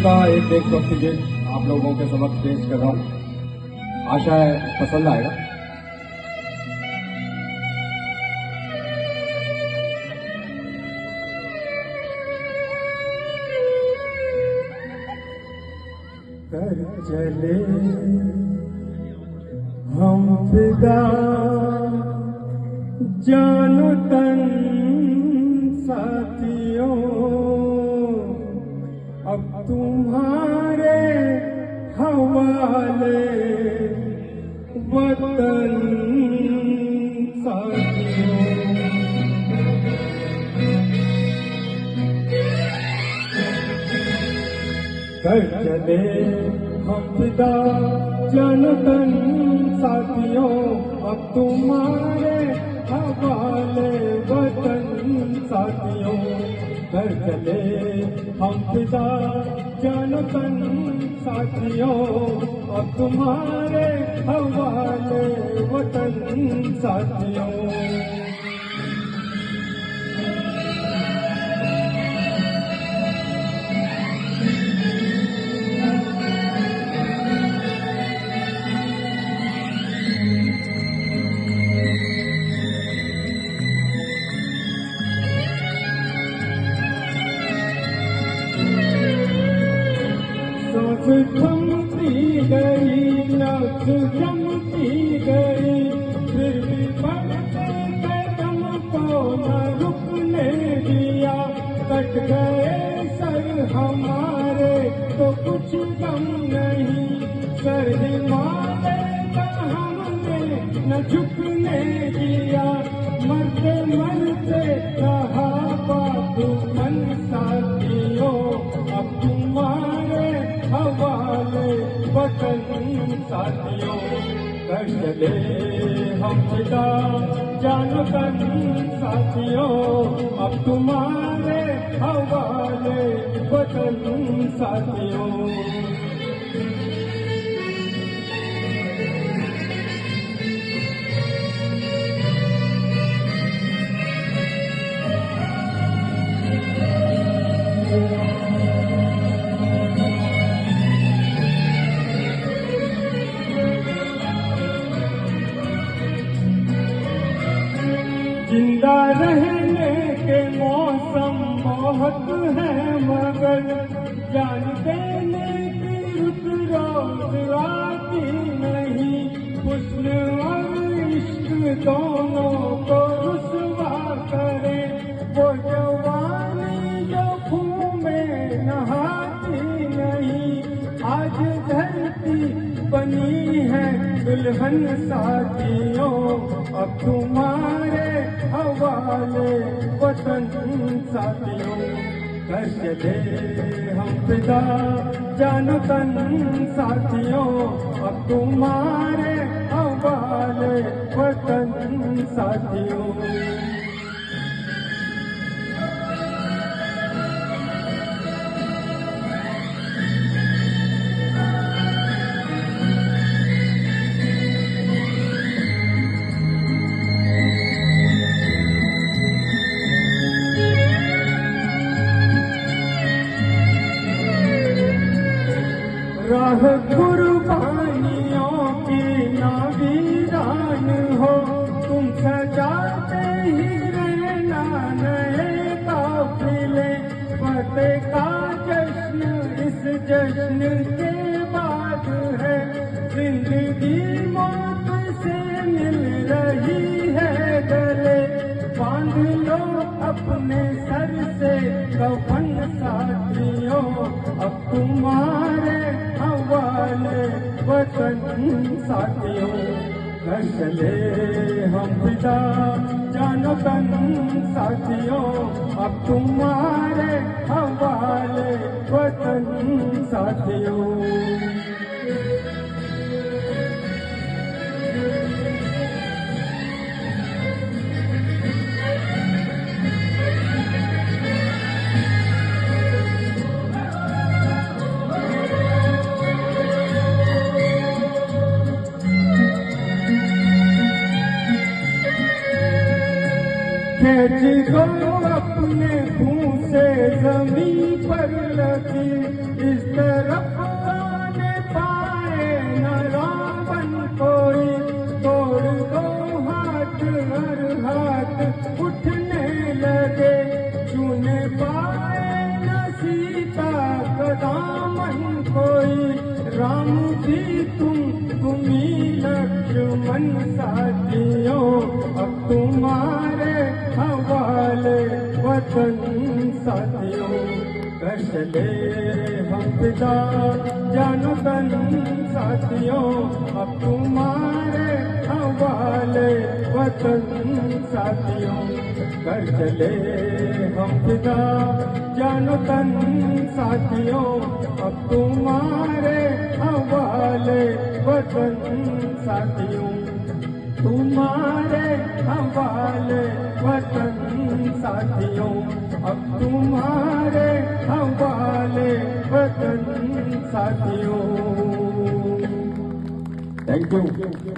का एक देशभक्ति गीत आप लोगों के समक्ष पेश कर रहा हूँ। आशा है पसंद आएगा। कर चले हम फिदा जानो तन साथियों, अब तुम्हारे हवाले वतन साथियों। कर चले हम फिदा जानो तन साथियों, अब तुम्हारे हवाले वतन साथियों। कर चले हम फिदा जानो तन साथियों, अब तुम्हारे हवाले वतन साथियों। थमती गई नफ्स जमती गई, फिर भी बढ़ते कदम को न रुकने दिया। कट गए सर हमारे तो कुछ गम नहीं, सर हिमालय का हमने न झुकने दिया। मरते मरते कहा बाबूपन साथियों, अब तुम्हारे हवाले वतन साथियों। कर चले हम फिदा जानो तन साथियों, अब तुम्हारे हवाले वतन साथियों। जिंदा रहने के मौसम बहुत है, मगर जान देने की रुत रोज आती नहीं। हुस्न और इश्क दोनों को रुसवा करे, वो जवानी जो खून में नहाती नहीं। आज धरती बनी है दुल्हन साथियों, अब तुम्हारे हवाले वतन साथियों। कर चले हम फिदा जानो तन साथियों, अब तुम्हारे हवाले वतन साथियों। राह कुर्बानियों की नावीरान हो, तुम सजाते ही रहना नए काफिले। फतेह का जश्न इस जश्न के बाद है, जिंदगी मौत से मिल रही है गले। बांध लो अपने सर से कफन साथियों, अब तुम्हारे हवाले वतन साथियों। कर चले हम फिदा जानो तन साथियों, अब तुम्हारे हवाले वतन साथियों। खींच दो अपने मुंह से जमीन पर लगी इस जिस तरफ आने पाए न रावण कोई, तोड़ दो हाथ हर हाथ उठने लगे। छूने पाए न सीता का दामन कोई, राम जी तुम्ही लक्ष्मण साथियों, अब तुम्हारे हवाले वतन साथियों। कर चले हम पिता जानो तन साथियों, अब तुम्हारे हवाले वतन साथियों। कर चले हम पिता जानो तन साथियों, अब तुम्हारे हवाले वतन साथियों। तुम्हारे हवाले वतन साथियों, अब तुम्हारे हवाले वतन साथियों। Thank you.